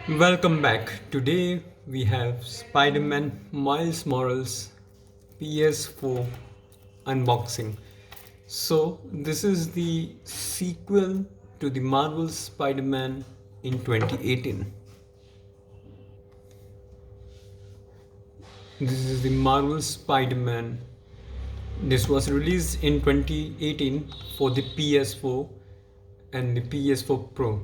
Welcome back. Today we have Spider-Man Miles Morales PS4 unboxing. So this is the sequel to the Marvel Spider-Man in 2018. This is the Marvel Spider-Man. This was released in 2018 for the PS4 and the PS4 Pro.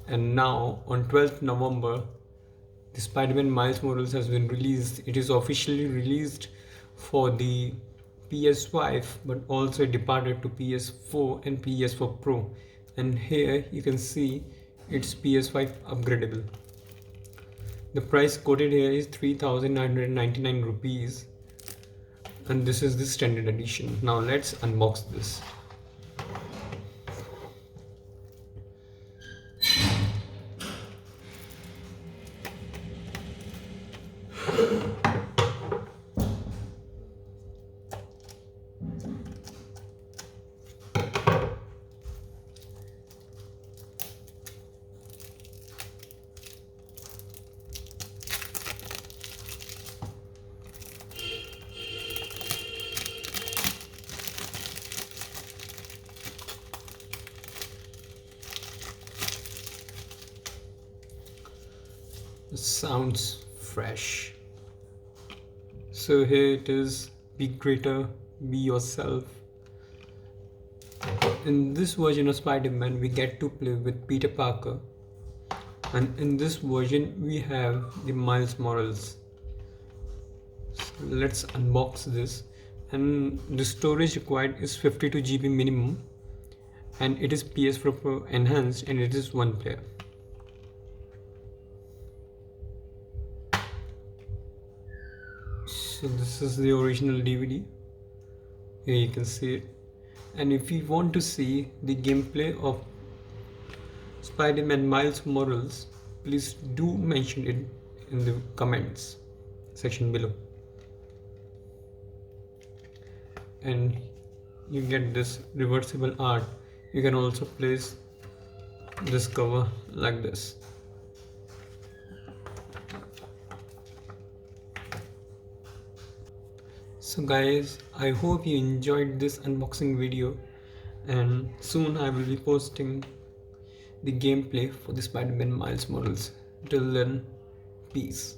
And now on 12th November the Spider-Man Miles Morales has been released. It is officially released for the PS5 but also departed to PS4 and PS4 Pro. And here you can see it's PS5 upgradable. The price quoted here is 3,999 rupees and this is the standard edition. Now let's unbox this. Sounds fresh. So here it is, be greater, be yourself. In this version of Spider-Man we get to play with Peter Parker, and in this version we have the Miles Morales. So let's unbox this, and the storage required is 52 GB minimum, and it is PS4 Pro enhanced, and it is one player. So this is the original DVD. Here you can see it. And if you want to see the gameplay of Spider-Man Miles Morales, please do mention it in the comments section below. And you get this reversible art. You can also place this cover like this. So guys, I hope you enjoyed this unboxing video, and soon I will be posting the gameplay for the Spider-Man Miles Morales. Till then, peace.